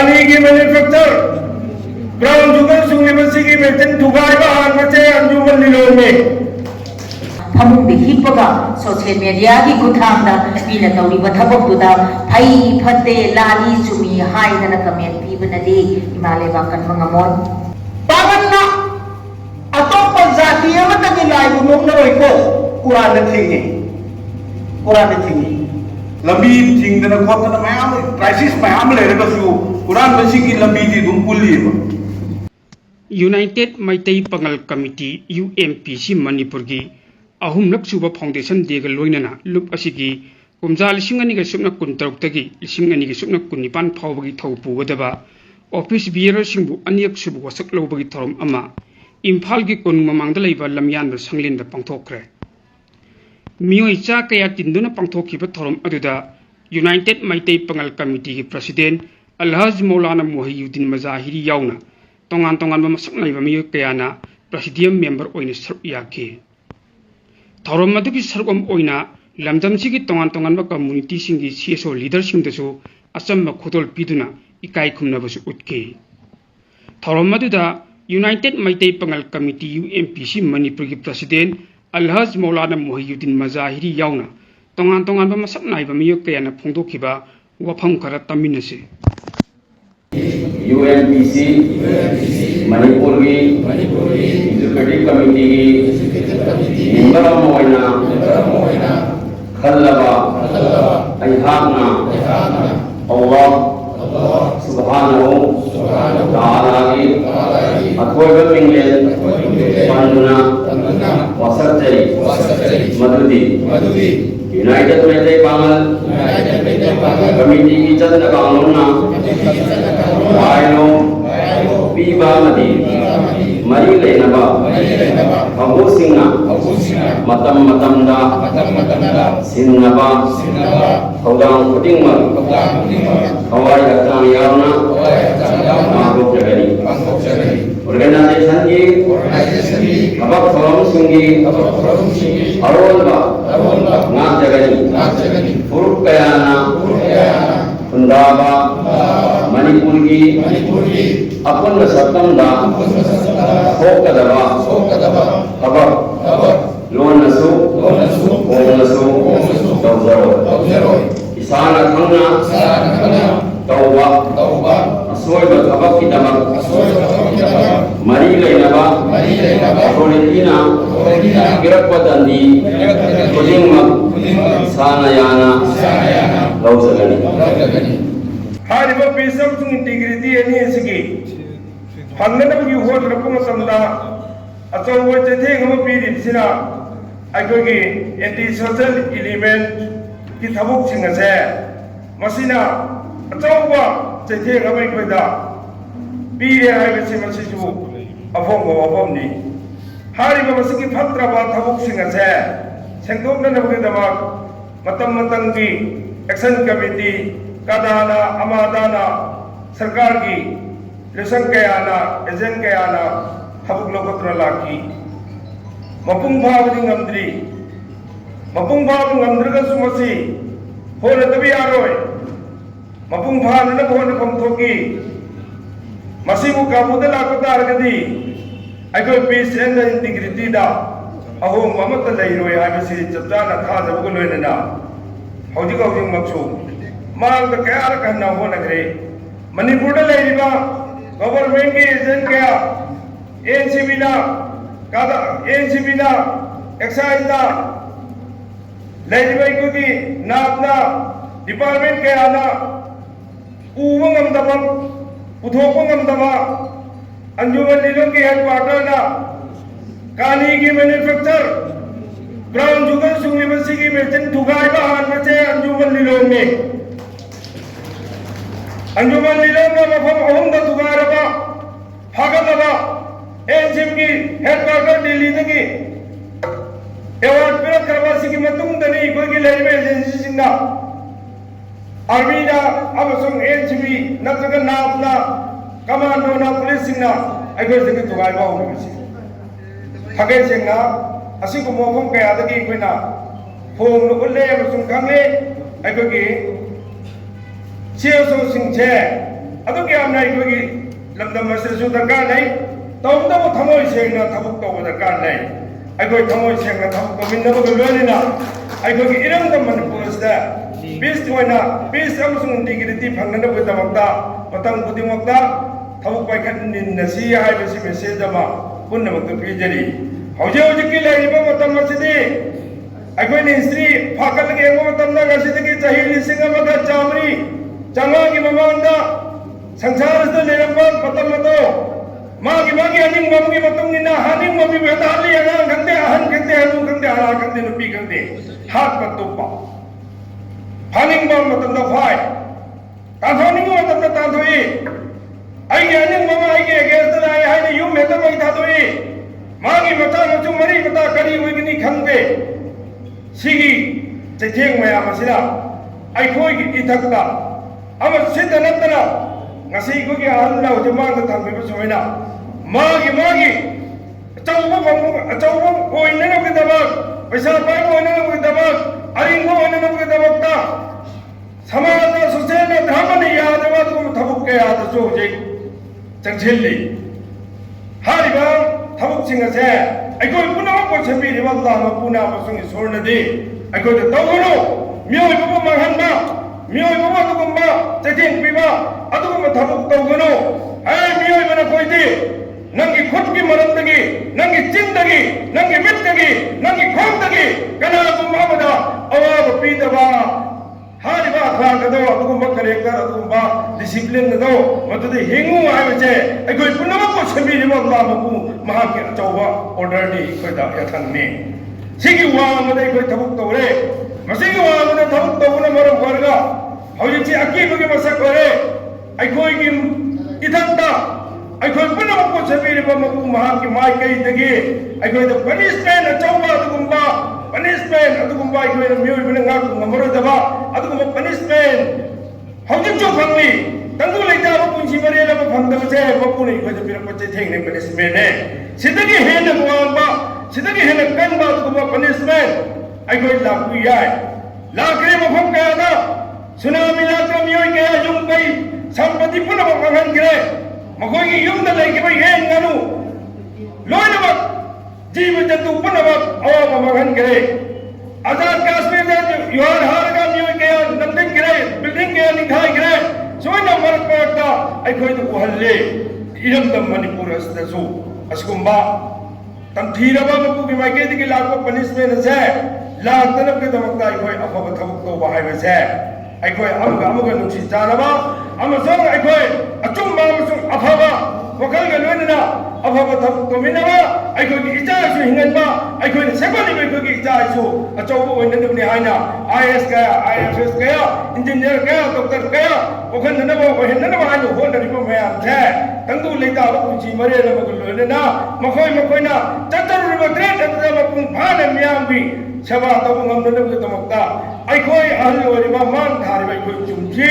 कानी की manufacture brown sugar सुंगी की मेचिन थुगाई बहार बचे अंजुमन लिलों में फमुंग हिप्पगा सोशल मीडिया की खुथांगदा मीना तौरी बथबकदुदा फई फते लाली चुमी हाइदना कमेंट पीबनदे हिमालय बाकन मंगमोन पागन्ना अतोप जाति अमतगी लाइबु नोमनरोइको कुरान थिंगी लंबी थिंगदना खोतना मयाम क्राइसिस मयाम लेरगसु कुरान बसिगी लंबी दी दुम पुल्लीबा united Meitei Pangal committee UMPC Manipur की अहुमलक सुब फाउंडेशन देग लोइनना लुप असिगी कुमजा लिसिंग अनिग सुपना कुन तरुक्तगी लिसिंग अनिग सुपना कुन निपान फावबगी थौ पुगदबा ऑफिस बियर सिंबु अनियक सुब वसक लौबगी थरम अमा इम्फाल की कुन ममांगदा लैबा लमयान संगलिन पांथोखरे मियोई चा कया तिंदुना पांथोखिबा थरम अदुदा यूनाइटेड मैतई पंगल कमिटी की प्रेसिडेंट अलहज मौलाना मोहियुद्दीन मजाहिरी याउना तोंगान तोंगान मसक नाइबा मियोई कयाना प्रेसिडियम मेंबर ओइने सर्व याखि थौरम मदुगी सर्वम ओइना लमदमसिगी तोंगान तोंगान कम्युनिटी सिंगी CSO लीडर सिंगदसु अचम्म खुदोल पीदुना इकाई खुमनबसु उतके थौरम मदुदा united Meitei Pangal committee UMPC Manipur की प्रेसिडेंट अलहज मौलाना मोहियुद्दीन मजाहिरी याउना तोंगान तोंगान मसक नाइबा मियोई कयाना फोंदोखिबा वफम खरा तमिनसे UMPC मणिपुर की एग्जीक्यूटिव कमिटी की मेंबर मोइना खल्लबा अयहाना अल्लाह सुब्हानहु तआला की अथोइबा मिंगलेन पांडुना वसरजरी मधुदी यूनाइटेड मैतई पंगल कमिटी की चंद कानूना आयनो पीबा मदी मरी लेनबा अबूसिंगा मतम मतमदा सिन्नबा हौदां खुदिंगमल हवाई हक्काम यावना मागोक जगनी ऑर्गेनाइजेशन की अबक थोरम सिंगी अरोलबा नाक जगनी फुरुक कयाना कुंदाबा मणिपुर की अपन सप्तमदा होकदबा अबक लोनसु तौजरो किसान खंगना तौबा असोइब थबक की दमक मरी लेनबा अथॉरिटीना गिरकपदंदी खुदिंगमक सानयाना लौजगनी हारिबा पीसम तुंग इंटीग्रिटी एनी एसगी हंगनबगी होद्रपु मतमदा अचौब चेथेंग अमा पीरिसिना अखोगी एंटी सोशल एलिमेंट की थबुक सिंगसे मसिना अचौब चेथेंग अमा इखोइदा पीरे हाइबसि मसिसु अफोंगो अफोमनी हारिबा मसिगी फत्रबा थबुक सिंगसे सेंदोकनबगीदमक मतम मतंगी एक्शन कमिटी कादाना अमादाना सरकार की लेसन कयाना एजेंट कयाना हबुक लोकत्र लाकी मपुंग भावनी ngमद्री मपुंग भाव ngमद्रगसु मसी होन तबी आरोय मपुंग भावना होन फमथोकी मसीबु काबुदा लाकतारगदी अगो पीस एंड इंटीग्रिटी दा अहोम अमत लैरोय हाबसी चप्ताना थाजबगु लोइनना हौजिक हौजिक मक्सु मांग क्या कहना हो नगरे मणिपुर गवर्नमेंट की एजेंट क्या NCB ना एक्साइज ना लेजिबाई को की नापना डिपार्टमेंट क्या ना उवंगम दबा उठोपंगम दबा अंजुमन लीलों की हेडक्वार्टर ना कानी की मैन्युफैक्चर ब्राउन शुगर सुंगी की मेचिन थुगाई बहार बचे अंजुमन लीलों में अंजुमन लीलों का मफम अहुमदा थुगारबा फागदबा NCB की हेडक्वार्टर दिल्ली की एवार्ड पिरक करवासी की मतुंग दनी कोई की लेजिबे एजेंसी सिंगा आर्मी ना अमसुंग NCB नत्रगन नापना कमांडो ना पुलिस सिंगा अगर से की थुगारबा होगी थगे सिंगा असी को मोफम कया दगी कोइना फोम नु उल्ले अमसुंग खांगे अगर की CSO सिंचे अदु यामना इखोगी लमदम मसरसु दरकार नहीं तौदबो थमोय सेंगना थबुक तौबो दरकार नहीं अखोय थमोय सेंगना थबुक तौमिनबो लोइना अखोगी इरंगम मनपुरसदा पीस ओइना पीस अमसुंग डिग्निटी फंगनबगदमक्ता मतम खुदिमक्ता थबुक पाइखननिनसी हाइबसि मेसेज अमा पुन्नमक्ता पिजरी हौजे हौजिकी लैरिबा मतम मसिदि अखोय हिस्ट्री फाकलगे एंगो मतमना गसिदगी चाही लिसिंग अमगा चामरी चांगागी ममांदा संसारदा लेरंबा मतम मतो मागी मागी अनिंग ममगी मतुंगिना हानिंग ममी बेताली अना खंदे अहन खंदे अनु खंदे हरा खंदे नुपी खंदे हाथ पत्तोपा हानिंग मम मतंदा फाय ताथोनिंग मतंदा ताथोई आइगे अनिंग मम आइगे अगेंस्ट लाए हाइने युम मेता मई ताथोई मागी मता मचु मरी मता करी होइगनी खंदे सिगी चेथेंग मया मसिना आइखोई इथकता अमर सिद्ध नंतना ngasi ko gi an la de ma da thang be so ina magi chawbo ko ina na ke daba paisa pa ko ina na ke daba aring ko ina na ke daba ta samaj na social na dharma ni yaad wa ko thabuk ke yaad so je changchilli hari ba thabuk singa se ai ko puna ko chabi ri ba da ma puna ba sung sorna de ai ko da tawno myoi ba ma han ba myoi ba ko ba chajing pi ba अदुगुम थबुक तौगनो ऐ मियोय बना कोइदि नंगी खुदगी मरंदगी नंगी चिंदगी नंगी मित्तगी नंगी खोंदगी कना गुमाबदा अवाब पीदबा हारिबा खागदो अदुगुम character अदुगुम discipline दो मदुदि हिंगु आइबचे अगोय पुनमक को समीरिबा अल्लाह मकु Mahake अचौबा order नि खोदा यथंगने सिगी वा मदे कोइ थबुक तौरे मसिगी वा मदे थबुक तौगनो मरम वर्गा हौजिची अकीबगे मसक करे अखोई इधंता अखोई पुनः को समीरब मकू महा की माई कई दगे अखोई द पनिशमेंट अचौबा अदुगुम्बा पनिशमेंट अदुगुम्बा अखोई म्योय बिन गा को मरोदबा अदुगुम्बा पनिशमेंट हौजिक जो फंगली तंगु लेता पुंसी मरे लब फंगदब से मकू ने अखोई बिन पचे थेंगने पनिशमेंट है सिदगी हेन गुआंबा सिदगी हेन कनबा अदुगुम्बा पनिशमेंट अखोई लाकु याय लाकरे मफम कयादा सुनामी लात्र म्योय कया जुम कई संपत्ति पुनः मगन गिरे मखोई युम द लेके भाई है nganu लोइनमक जीव जंतु पुनः अवाब मगन गिरे आजाद कश्मीर में युवार हार का म्योय के नंदिन गिरे बिल्डिंग के निखाई गिरे सोइना मरक पड़ता अखोई तो हल्ले इरम दम मणिपुर असदसु असकुंबा तंथीरबा मकु के माइके दिके लाखो पनिशमेंट से लातनब के दमकता अखोई अफब थबक तो बाहाय से अखोई अमगा नुसी जानबा अमसों अखोई अचुम्बा अमसों अफबा वखल के लोइना अफबा थबक तो मिनबा अखोई की इचा सु हिंगनबा अखोई सेबनि अखोई की इचा सु अचौबो ओइनदबनि हाइना आईएएस का आईएफएस का इंजीनियर का डॉक्टर का वखल ननबा ओहिननबा हाइनो होनरिबो मयाम छे तंगु लेता पुंची मरे लमग लोइना मखोइना चतरुरिबो ट्रेड अदब पुं फाने मयाम भी सेवा तब ngam दमकता अखोई अहल ओरिबा मान थारिबा अखोई चुमजी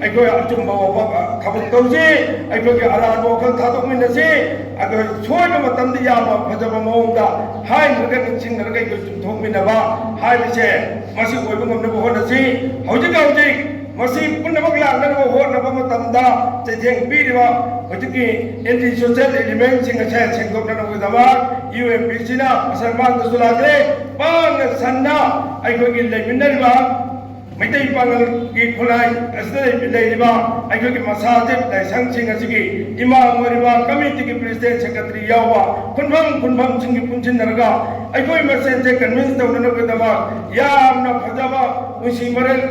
अखोई अचुम्बा वबा थबक तौजी अखोई अरान वखल थादोकमिनसी अखोई सोइबा मतमदि याबा फजबा मौंदा हाइनरगा निचिंगरगा अखोई चुमथोकमिनबा हाइबसे मसी ओइबा ngam होनसी हौजिक मसी पुनमक लानबा होनबा मतमदा चेजेंग पीरिबा हौजिकी एंटी सोशल एलिमेंट सिंग असे सेंगदोकनबगदबा यूएमपीसी ना असरमान दसुलाग्रे पांग सन्ना अखोई लेमिनरिबा मैतै पांगल की खुलाई असदे लेरिबा अखोई मसाजिद लाइसंग सिंग असिगी इमाम ओरिबा कमिटी की प्रेसिडेंट सेक्रेटरी यावा खुनभम सिंगी पुंचिनरगा अखोई मसेन से कन्विंस तौनबगदबा यामना फजबा उसी मरल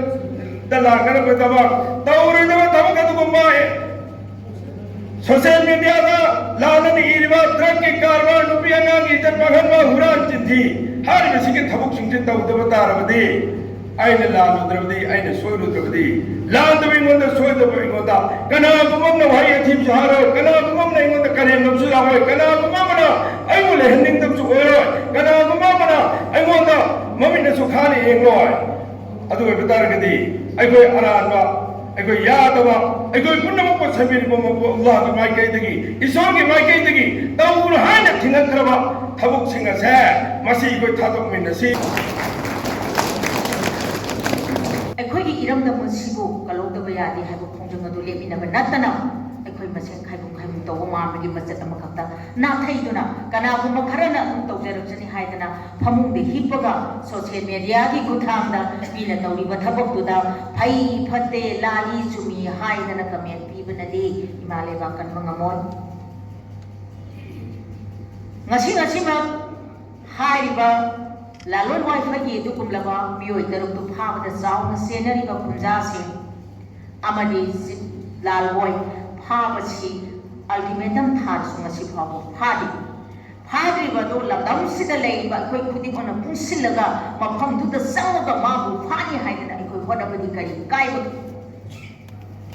दलागनबगदबा तौरिदबा तबगदगुम्बा सोशल मीडिया का लालन इरवा ड्रग के कारवां नुपी अंगांगी इज्जत पगनवा हुरान चिंथी हर किसी के थबुक सिंचित तौदब तारबदी आइने लालुद्रबदी आइने सोयरुद्रबदी लांदबी मोंद सोयदब इंगोदा कना गुमम न भाई अथीम सहारो कना गुमम न इंगोदा करेम नबसु लाहोय कना गुमम न आइगोले हंदिंग तबसु ओय कना गुमम न आइगोदा ममिन सुखानी एंगोय अदु बेतारगदी आइगोय अरानवा अखोई यादवा अखोई पुनमक को समीरबा मकु अल्लाह की माइकैदगी ईश्वर की माइकैदगी तौर हाना थिंगखरबा थबुक सिंग असे मसी कोई थादोकमिनसी अखोई की इरमदम मसिबो कलौदबा यादे हाइबो खोंजंग अदु लेमिनबा नत्तना अखोय मसें खाइबुं खाइबुं तौबा मामगी मचत अमखक्ता नाथैदुना कनागुम्बा खरना अदुम तौजरबजनी हाइदना फमुंगदे हिप्पगा सोशल मीडिया की खुथांगदा मीना तौरिबा थबकदुदा फै फते लाली चुमी हाइदना कमेंट पीबनदे इमालेबा कनबा ngamon ngasi हाइरिबा लालोन वाइफाई की दुकुमलबा मियोय तरुक फाबदा जाउना सेनरिबा खुंजासी अमदी लालबोय फाबसी अल्टीमेटम थारसु ngasi फाबो फाद्रिबा दो लमदम सिदा लेइबा अखोय खुदिमोना पुंसिलगा मफम दुदा संगगा माबु फानी हाइदना अखोय होदबदी करी काइबो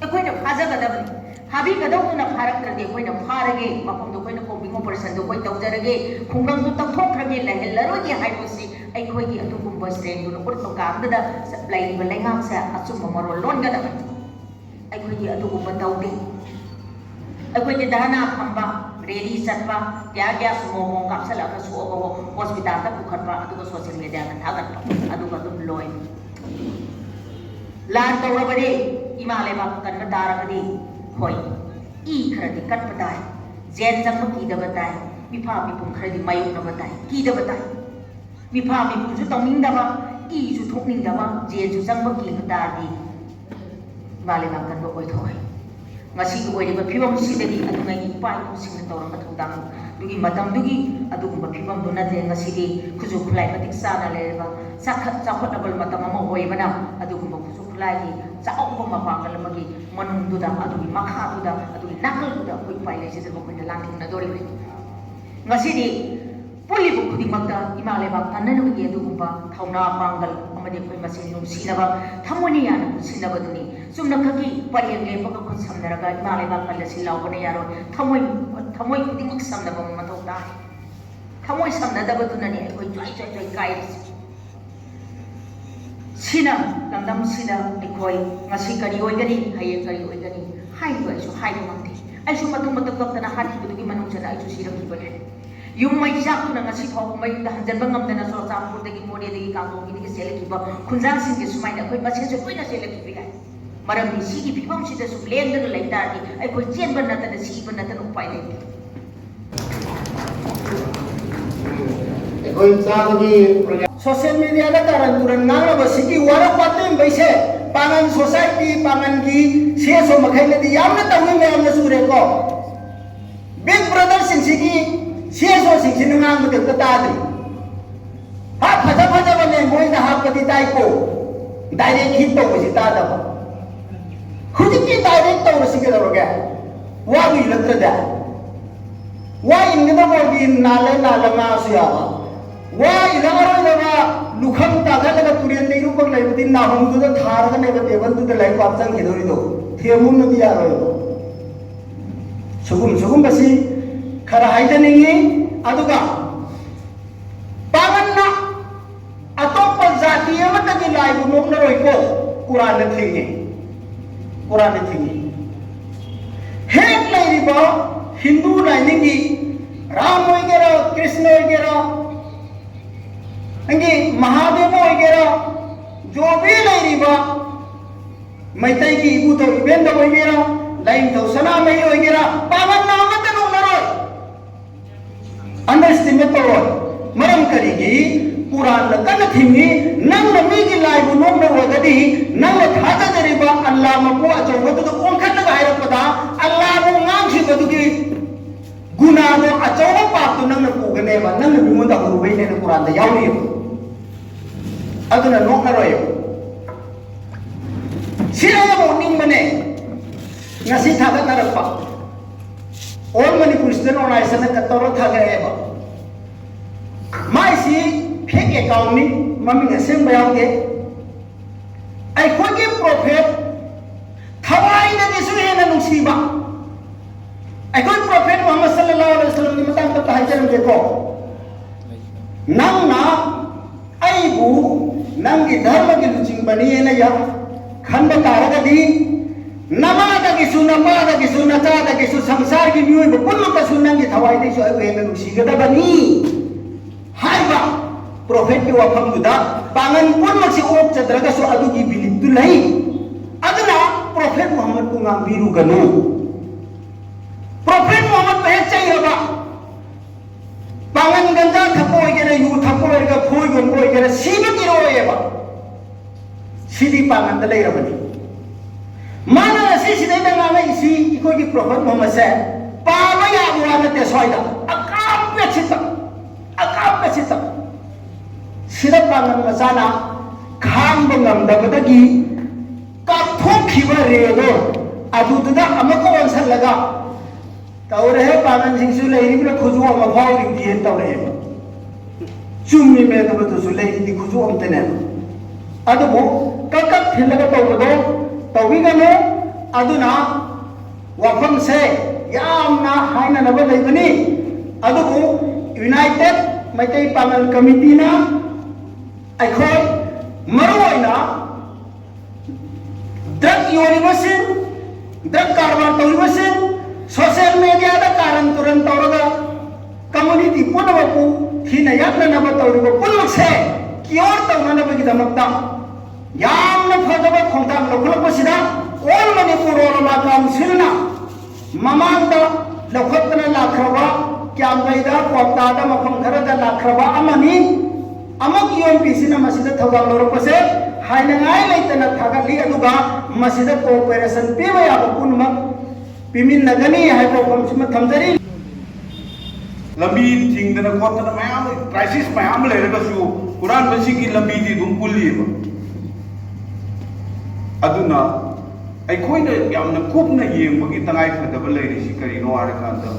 अखोयना फाजगदबनी हाबी गदौना फारक्त्रदे अखोयना फारगे मफमदो अखोयना कोबिंग ऑपरेशन दो अखोय तौजरगे खुंगंदु तौथोखरगे लहेलरोगे हाइबसी अखोयगी अदुगुम्बा स्ट्रेंगदुना उरतो कांगदा लाइबा लैंगांगसे अचुम मरो लोनगदबनी अखोयगी अदुगुम्बा तौदे अखोयगी दहना फंबा रेली चटपा क्या सुमो कापसलगा सोबो हॉस्पिटल ता पुखरपा अदुगा सोशल मीडिया का थागतपा अदुगा दुम लोय लान तौरबदे इमालेबा कन्ना तारगदे होय ई खरदि कटपताय जेन जंग कीदबताय मिफा मिपुम खरदि मायुनबताय कीदबताय मिफा मिपुजु तौनिंदबा ई जु थोकनिंदबा जेन जु जंग कीबतादि इमालेबा कन्ना ओइथोय ngasi oiriba phibam sidagi adungai ipai kusing tawra mathudang dugi matam dugi adugumba phibam duna de ngasi di khuju khulai matik sana leba sakhat chakhat abal matam ama hoibana adugumba khuju khulai gi chakko ma pangal magi manung duda adugi makha duda adugi nakal duda koi pai le sidaba koi lanthing na dori ngasi di puli bu khudi makta imaleba kanna gi adugumba thauna pangal amade koi masin num sinaba thamoni yana sinaba duni sumna khaki pariyang le paka khut samnaraga imaleba kalla silaubane yaro thamoi khudimak samnaba mathau ta thamoi samnadaba dunani koi choi kai sina lamdam sina ekoi ngasi kari oigani hayeng kari oigani hai ba su hai mamti ai su matung kaptana hati budugi manung jana ai su siram ki bane yung mai jak tu ngasi thau mai da hanjan bangam dana so champur dagi mode dagi kangong ini sele ki ba khunjang sing ke sumai na koi ba se koi na sele ki bi maram ni si ki phibam si da su leng da lai ta ni ai koi chen ban na ta si ban na ta upai le ekoi sabagi social media da karan turan ngara basigi wara patem baise pangan society pangan ki se so makhai le di yamna tawi me amna sure ko big brother singsigi se so singsin ngang mu ta tadri ha phaja bane moi da ha pati tai ko direct hit to basi ta da khudi ki direct to basi ke roga wa bi latra da wa ingda mo bi nala nga suya wa ilangaro daga lukham ta ga daga turian dei rupang lai budin na hong du da thar ga nei ba table du da lai pa chang ke dori do themun no dia ro sugum basi khara haida ningi aduga paganna atoppa jati amata gi lai bu nok na roi ko quran na thingi hek lai ri ba hindu lai ningi ram oi gera krishna oi gera अंगे महादेव वगैरह जो भी लाइरिबा मैतई की Ibu तो इबेंद वगैरह line तो सना में वगैरह पावन नाम तनो नरो अंडरस्टिमेट तो मरम करेगी कुरान कन थिंगी नंग नमी की लाइव नोम न वगदी नंग थाता जरिबा अल्लाह मको अचो तो ओंखन लगा है पदा अल्लाह वो ngang सी बदुगी गुना दो अचो पाप तो नंग पुगने बा नंग बिमो दा रुबई ने कुरान दा Yawali aduna nok na royo sila mo ning mane ngasi thaga tarakpa all Manipur Student Organization na katoro thaga eba mai si fake account ni mami ngasem bayaw ke ai khoge prophet thawai na disu hena nusiba ai khoi prophet Muhammad sallallahu alaihi wasallam ni matang ta hajaram de ko nang na ai bu नंगी धर्म की लुचिंग बनी है ना यार खंड तारक दी नमादा की सु नचादा की सु संसार की न्यू बकुल का सु नंगी थवाई दे सो ए न सीगदा बनी हाइबा प्रोफेट की वफम दुदा पांगन पुन मसी ओप चद्रगा सो अदु की बिलिप दु लई पुनगनु प्रॉफिट मोहम्मद पे चाहिए पांगन गंजा थपो गेरे यू थपो गेरे फूल गंगो गेरे सीबे किरो एबा सीधी पांगन द लेर बनी माना सी सीधे दंगा में इसी इको की प्रॉफिट मोहम्मद से पावा या बुआ में ते सोइदा अकाप पे छिता सीधा पांगन मसाना खाम बंगम दबदगी काथों खिबा रेदो अदुददा अमको वंसल लगा तौरे है पागन सिंह सु लेरी बिना खुजु अम फाव रिंदी है तौरे है चुम्मी में तो तो सु लेरी दी खुजु अम तने अदबो ककक थिलगा तौबदो तौबिगनो अदुना वफम से यामना हाइना नब लेबनी अदबो यूनाइटेड मैतै पागन कमिटी ना अखोय मरोइना ड्रग योनिबसिन ड्रग कारबार तौरिबसिन सोशल मीडिया दा कारण तुरंत तौरगा कम्युनिटी पुनवपु थीना यातना नब तौरिबो पुनमसे कियोर तौना नबगी दमक्ता यामना फदबा खोंताम लखलपसिदा ऑल मणिपुर ओलमा काउंसिलना ममांदा लखतना लाखरबा क्यामबैदा कोटादा मफम खरदा लाखरबा अमनी अमक यूएमपीसीना मसिदा थौदाम लरपसे हाइनंगाय लेतना थागली अदुगा मसिदा कोऑपरेशन पीबा याबो पुनमक पिमिन नगनी है तो कम से थमजरी लंबी थिंगदना खोतना मयाम क्राइसिस मयाम लेरगसु कुरान बसी की लंबी दी दुम पुल्लीबा अदुना अखोइना यामना कुपना येंबगी तंगाई फदब लेरिसि करिनो आरकांदा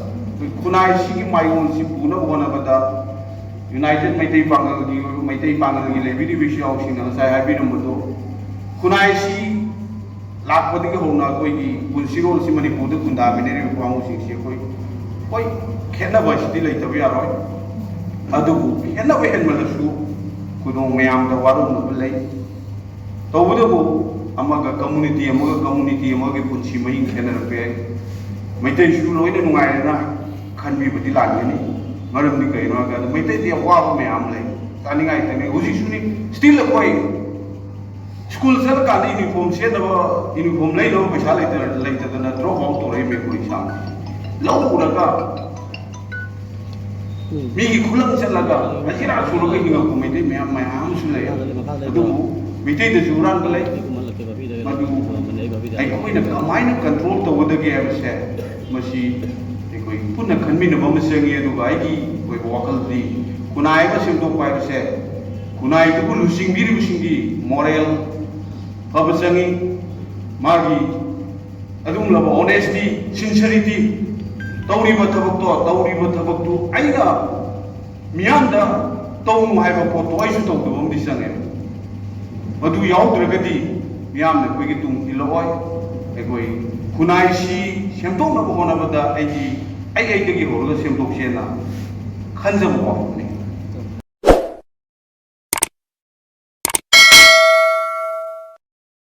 खुनाई सिगी मायोन सि पुना बोनाबदा यूनाइटेड मैतै पांगल की लेबिदी विषयाव सिंगा साय हाबिरमदो खुनाई सि लाखपदगी होना कोई पुलसिरोल से मणिपुर खुंदा बिनेरी कांगोसिंगसे कोई खेनबा सिदि लेतब यारोय अदुबु खेनबा हेनमलसु कुदों मयाम दा वारुम लई तौबदबु अमगा कम्युनिटी अमगे पुंसी मही खेनरपे मैतै सु लोइना नुगायना खनबिबदि लागनी मरमनि कइनो गा मैतै दि वाबा मयाम लई तानिगाय तने हुजिसुनि स्टिल कोई स्कूल चल का यूनिफॉर्म से यूनिफॉर्म ले लो पैसा लेते ड्रॉप आउट तो रही मेरे को लो उड़का मी खुलम चलगा अजिरा सुरग हिंगा को मेदे मैम सुले अदु मिते द जुरान गले मदु आई कोइना कमाइन कंट्रोल तो वदगे है मसी कोई पुन खनमिन बम संगे दुगा आइगी कोई वकल दी कुनाय ब सिम तो पाइ से कुनाय तो लुसिंग बिरि मोरल फबसंगी मागी अदुम लब ऑनेस्टी सिंसियरिटी तौरीब थबक तो आइगा मियामदा तौनु हाइबा पोतो आइसु तौदबम दि संगे मदु याउद्रगदी मियामने कोइगी तुंग इलोय एकोई खुनाइसी सेमतोंना होनाबदा आइगी आइदगी होरगा सेमतोकसेना खनजब वाफने